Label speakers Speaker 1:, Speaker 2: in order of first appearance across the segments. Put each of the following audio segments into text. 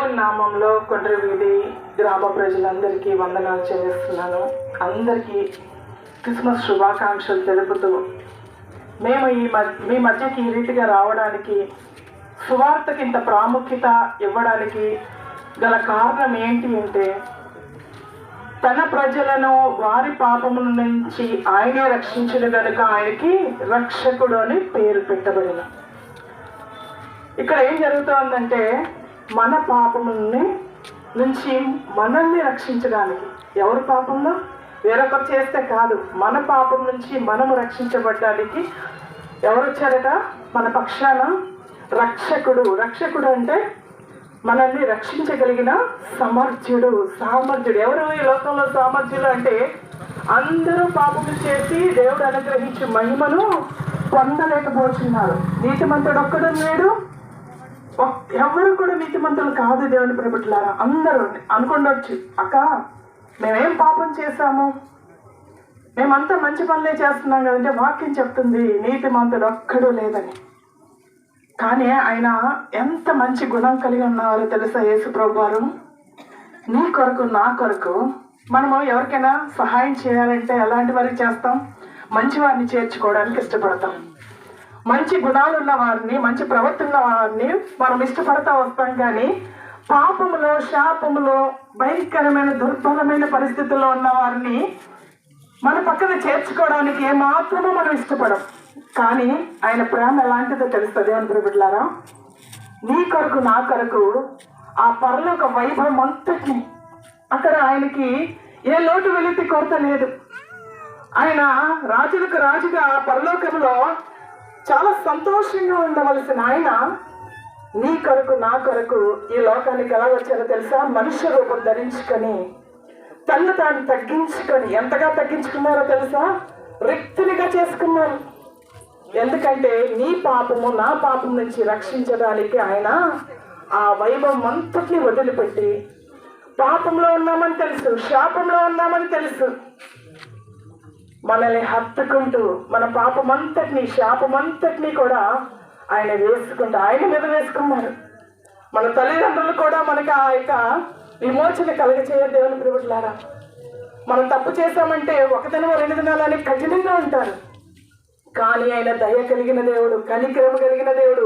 Speaker 1: దేవుని నామంలో కొండ్రి వీధి గ్రామ ప్రజలందరికీ వందనాలు చెల్లిస్తున్నాను. అందరికీ క్రిస్మస్ శుభాకాంక్షలు తెలుపుతూ మేము మీ మధ్యకి ఈ రీతిగా రావడానికి, సువార్తకి ఇంత ప్రాముఖ్యత ఇవ్వడానికి గల కారణం ఏంటి అంటే, తన ప్రజలను వారి పాపముల నుంచి ఆయనే రక్షించిన కనుక ఆయనకి రక్షకుడు అని పేరు పెట్టబడిన. ఇక్కడ ఏం జరుగుతోందంటే, మన పాపముల్ని నుంచి మనల్ని రక్షించడానికి, ఎవరి పాపంలో వేరొకరు చేస్తే కాదు, మన పాపం నుంచి మనము రక్షించబడ్డానికి ఎవరు వచ్చారట? మన పక్షాన రక్షకుడు. రక్షకుడు అంటే మనల్ని రక్షించగలిగిన సామర్థ్యుడు. ఎవరు ఈ లోకంలో సామర్థ్యులు అంటే, అందరూ పాపము చేసి దేవుడు అనుగ్రహించి మహిమను పొందలేకపోతున్నారు. నీతిమంతుడు ఒక్కడు లేడు, ఎవరు కూడా నీతిమంతులు కాదు. దేవుని ప్రేమికులారా, అందరూ అనుకుండొచ్చు, అక్క మేమేం పాపం చేశాము, మేమంతా మంచి పనులే చేస్తున్నాం కదంటే వాక్యం చెప్తుంది నీతిమంతుడు ఒక్కడు లేదని. కానీ ఆయన ఎంత మంచి గుణం కలిగి ఉన్నవారో తెలుసా? యేసు ప్రభు వారు నీ కొరకు నా కొరకు మనము ఎవరికైనా సహాయం చేయాలంటే ఎలాంటి వారికి చేస్తాం? మంచి వారిని చేర్చుకోవడానికి ఇష్టపడతాం. మంచి గుణాలు ఉన్న వారిని, మంచి ప్రవర్తన ఉన్న వారిని మనం ఇష్టపడతా వస్తాం. కానీ పాపములో, శాపములో, భయంకరమైన దుర్బలమైన పరిస్థితుల్లో ఉన్న వారిని మన పక్కన చేర్చుకోవడానికి ఏమాత్రమో మనం ఇష్టపడం. కానీ ఆయన ప్రేమ ఎలాంటిదో తెలుస్తుంది అని ప్రియబిడ్డలారా. నీ కొరకు నా కొరకు ఆ పరలోక వైభవం అంతటిని, అక్కడ ఆయనకి ఏ లోటు వెలితి కొరత లేదు. ఆయన రాజులకు రాజుగా ఆ పరలోకంలో చాలా సంతోషంగా ఉండవలసిన ఆయన నీ కొరకు నా కొరకు ఈ లోకానికి ఎలా వచ్చారో తెలుసా? మనుష్య రూపం ధరించుకొని తన్ను తాను తగ్గించుకొని, ఎంతగా తగ్గించుకున్నారో తెలుసా? రిక్తునిగా చేసుకున్నారు. ఎందుకంటే నీ పాపము నా పాపం నుంచి రక్షించడానికి ఆయన ఆ వైభవం అంతటిని వదిలిపెట్టి, పాపంలో ఉన్నామని తెలుసు, శాపంలో ఉన్నామని తెలుసు, మనల్ని హత్తుకుంటూ మన పాపమంతటిని, శాపమంతటిని కూడా ఆయన వేసుకుంటూ ఆయన మీద వేసుకున్నారు. మన తల్లిదండ్రులు కూడా మనకి ఆ యొక్క విమోచన కలగచేయరు. దేవుని ప్రియబిడ్డలారా, మనం తప్పు చేశామంటే ఒక దినం 2 దినాలని కఠినంగా ఉంటారు. కానీ ఆయన దయ కలిగిన దేవుడు, కనికరమ కలిగిన దేవుడు,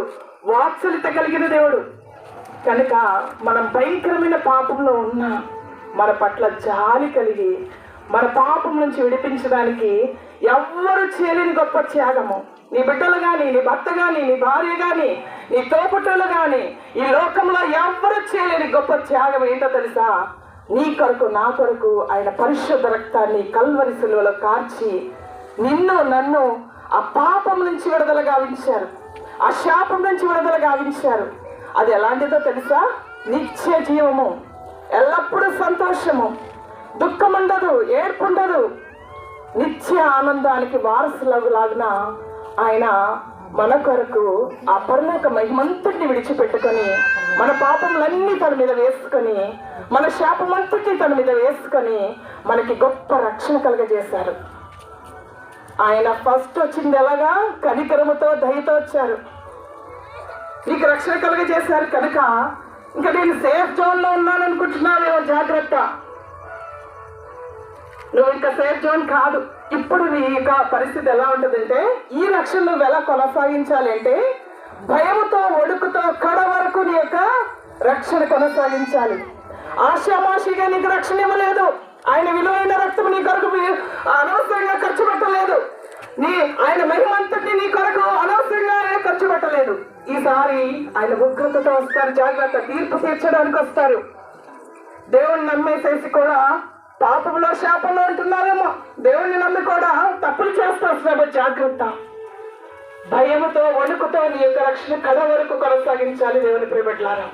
Speaker 1: వాత్సల్యత కలిగిన దేవుడు కనుక మనం భయంకరమైన పాపంలో ఉన్నా మన పట్ల జాలి కలిగి మన పాపం నుంచి విడిపించడానికి ఎవ్వరు చేయలేని గొప్ప త్యాగము. నీ బిడ్డలు కానీ, నీ భర్త కానీ, నీ భార్య కానీ, నీ తోపుటలు కానీ, ఈ లోకంలో ఎవ్వరు చేయలేని గొప్ప త్యాగం ఏంటో తెలుసా? నీ కొరకు నా కొరకు ఆయన పరిశుద్ధ రక్తాన్ని కల్వరి సిలువలో కార్చి నిన్ను నన్ను ఆ పాపం నుంచి విడుదల గావించారు, ఆ శాపం నుంచి విడుదల గావించారు. అది ఎలాంటిదో తెలుసా? నిత్య జీవము, ఎల్లప్పుడూ సంతోషము, దుఃఖం ఉండదు, ఏర్పు ఉండదు, నిత్య ఆనందానికి వారసులాగులాగిన ఆయన మన కొరకు ఆ పరలోక మహిమంతటిని విడిచిపెట్టుకొని, మన పాపములన్నీ తన మీద వేసుకొని, మన శాపమంతటిని తన మీద వేసుకొని మనకి గొప్ప రక్షణ కలుగజేశారు. ఆయన ఫస్ట్ వచ్చింది ఎలాగా? కనికరముతో, దయతో వచ్చారు. నీకు రక్షణ కలుగజేశారు కనుక ఇంకా నేను సేఫ్ జోన్లో ఉన్నాను అనుకుంటున్నావేమో, జాగ్రత్త. నువ్వు ఇంకా సేఫ్ జోన్ కాదు. ఇప్పుడు నీ యొక్క పరిస్థితి ఎలా ఉంటుందంటే, ఈ రక్షణ నువ్వు ఎలా కొనసాగించాలి అంటే, భయముతో, ఒడుకుతో కడ వరకు నీ యొక్క రక్షణ కొనసాగించాలి. ఆశామాషిగా నీకు రక్షణ ఇవ్వలేదు. ఆయన విలువైన రక్తం నీ కొరకు అనవసరంగా ఖర్చు పెట్టలేదు. ఆయన మహిమంతటిని నీ కొరకు అనవసరంగా ఖర్చు పెట్టలేదు. ఈసారి ఆయన ఉగ్రతతో వస్తారు. జాగ్రత్త, తీర్పు తీర్చడానికి వస్తారు. దేవుణ్ణి నమ్మేసేసి కూడా పాపంలో, శాపంలో ఉంటున్నారేమో, దేవుణ్ణి నమ్మి కూడా తప్పులు చేస్తూ వస్తున్నామో, జాగ్రత్త. భయముతో, వణుకుతో నీ యొక్క రక్షణ కడ వరకు కొనసాగించాలి. దేవుని ప్రియబిడ్డలారా,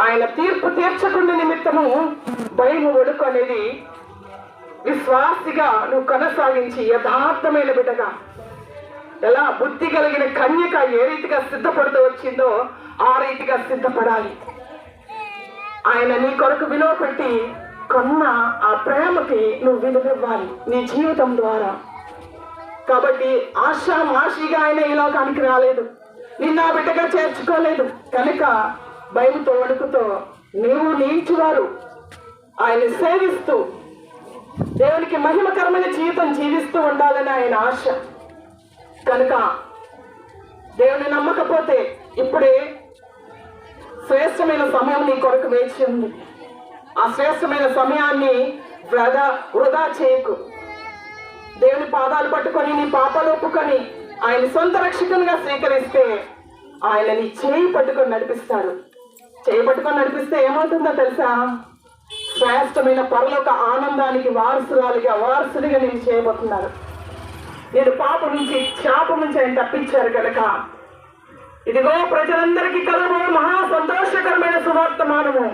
Speaker 1: ఆయన తీర్పు తీర్చకుండా నిమిత్తము భయము, వణుకు అనేది విశ్వాసిగా నువ్వు కొనసాగించి యథార్థమైన బిడ్డగా, ఎలా బుద్ధి కలిగిన కన్యక ఏ రీతిగా సిద్ధపడుతూ వచ్చిందో ఆ రీతిగా సిద్ధపడాలి. ఆయన నీ కొరకు విలువ పెట్టి కొన్న ఆ ప్రేమకి నువ్వు విలువివ్వాలి నీ జీవితం ద్వారా. కాబట్టి ఆశామాషిగా ఆయన ఈ లోకానికి రాలేదు, నిన్న బిడ్డగా చేర్చుకోలేదు. కనుక భయముతో వణుకుతో నీవు నీ ఇంటివారు ఆయన్ని సేవిస్తూ దేవునికి మహిమకరమైన జీవితం జీవిస్తూ ఉండాలని ఆయన ఆశ. కనుక దేవుని నమ్మకపోతే ఇప్పుడే శ్రేష్టమైన సమయం నీ కొరకు వేచి ఉంది. ఆ శ్రేష్టమైన సమయాన్ని వృధా చేయకు. దేవుని పాదాలు పట్టుకొని నీ పాపాలు ఒప్పుకొని ఆయన సొంత రక్షకునిగా స్వీకరిస్తే ఆయన నీ చేయి పట్టుకొని నడిపిస్తాడు. చేయి పట్టుకొని నడిపిస్తే ఏమవుతుందో తెలుసా? శ్రేష్టమైన పరలోక ఆనందానికి వారసుడిగా నేను చేయబోతున్నారు. నేను పాపం నుంచి శాపం నుంచి ఆయన తప్పించారు కనుక ఇదిగో ప్రజలందరికీ కలగబోయే మహా సంతోషకరమైన సువార్తమానము.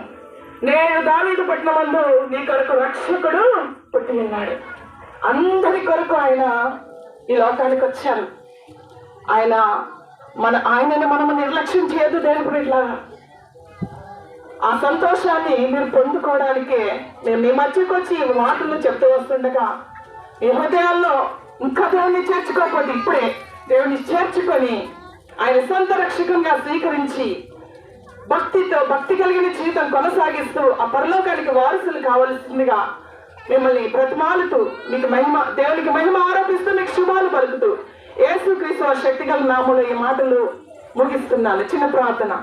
Speaker 1: నేను దావీదు పట్టణమందు నీ కొరకు రక్షకుడు పుట్టి ఉన్నాడు. అందరి కొరకు ఆయన ఈ లోకానికి వచ్చారు. ఆయనను మనము నిర్లక్ష్యం చేయదు దేవుడు. ఇట్లాగా ఆ సంతోషాన్ని మీరు పొందుకోవడానికే మేము మీ మధ్యకు వచ్చి ఈ మాటలు చెప్తూ వస్తుండగా ఈ హృదయాల్లో ఇంకా దేవుని చేర్చుకోకపోతే ఇప్పుడే దేవుని చేర్చుకొని ఆయన సొంత రక్షకంగా స్వీకరించి భక్తి కలిగిన జీవితం కొనసాగిస్తూ ఆ పరలోకానికి వారసులు కావాల్సిందిగా మిమ్మల్ని బ్రతిమాలుతూ దేవునికి మహిమ ఆరోపిస్తూ మీకు శుభాలు పలుకుతూ యేసుక్రీస్తు శక్తిగల నామములో ఈ మాటలు ముగిస్తున్నాను. చిన్న ప్రార్థన.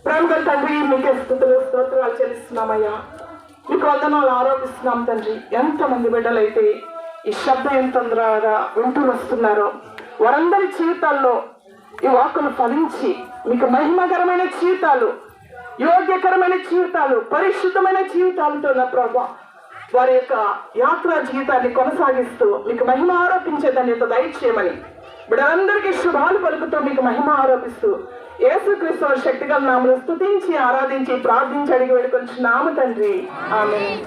Speaker 1: ప్రేమగల తండ్రి, మీకే స్తుతులు స్తోత్రాలు చెల్లిస్తున్నామయ్యా. మీకు వందనాలు ఆరోపిస్తున్నాం తండ్రి. ఎంతమంది బిడ్డలైతే ఈ శబ్దయంత్రం ద్వారా వింటూ వస్తున్నారో వారందరి జీవితాల్లో ఈ వాక్కులు ఫలించి మీకు మహిమకరమైన జీవితాలు, యోగ్యకరమైన జీవితాలు, పరిశుద్ధమైన జీవితాలతో నా ప్రభా వారి యొక్క యాత్రా జీవితాన్ని కొనసాగిస్తూ మీకు మహిమ ఆరోపించే ధన్యత దయచేయమని బిడ్డలందరికీ శుభాలు పలుకుతూ మీకు మహిమ ఆరోపిస్తూ యేసుక్రీస్తు శక్తిగల నామములో స్తుతించి ఆరాధించి ప్రార్థించి అడిగి వేడుకొంచున్నాము తండ్రి. ఆమేన్.